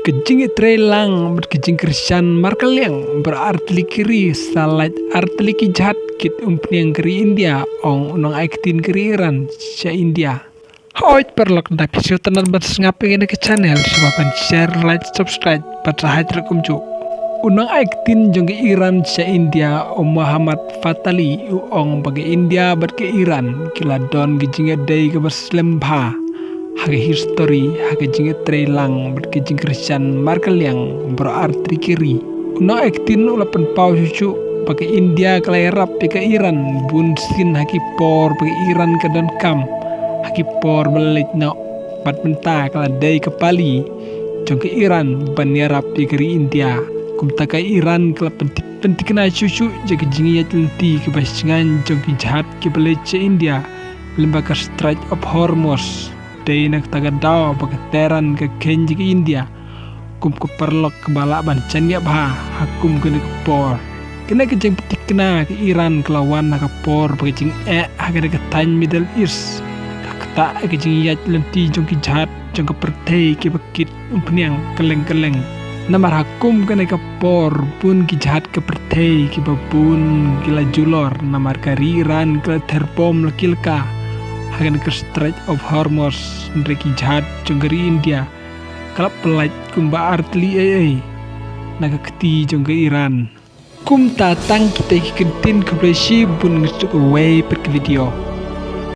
Kejing trelang berkejing Christian Markel yang berarti kiri salat arti jahat kit yang kiri India ong unang aikitin kiri Iran sa India. Hoy perlok na episode tenan batas ngapin ke channel sebab share like subscribe bersahat rekum cu. Unang aikitin jong ke Iran sa India om Muhammad Fatali ong bagi India ke Iran kila don kejing day ke berselembha. Hage history, hage jinge trelang berkejing Christian Markel yang berarti kiri. Una ektin ulapan pau cucu pakai India kelayarap ke Iran bun sin haki por pakai Iran ke dan kam haki por balik na bat mentah kaladai ke Pali jong ke Iran banyarap ke India kum takai Iran kala pentik kena cucu jaga jinge yatelti ke basingan jong ke jahat ke balik India lembaga Strait of Hormuz day nak tagadao pagteran ke Kenji ke India kum ko perlok ke balak bancan ya bah hakum kena ke por kena ke jeng petik kena ke Iran kelawan nak por pagajing agak ke tan Middle East tak ke jeng yat lenti jong ke jahat jong ke pertei ke bekit umpniang keleng-keleng namar hakum kena ke por pun ke jahat ke pertei ke babun kila julor namar kari Iran ke terbom lekilka hagan ke Strait of Hormuz mereka jahat jonggeri India kalap pelat kumba artli naga keti jongga Iran kum tatang kita ikentin ke bun ngesuk away per video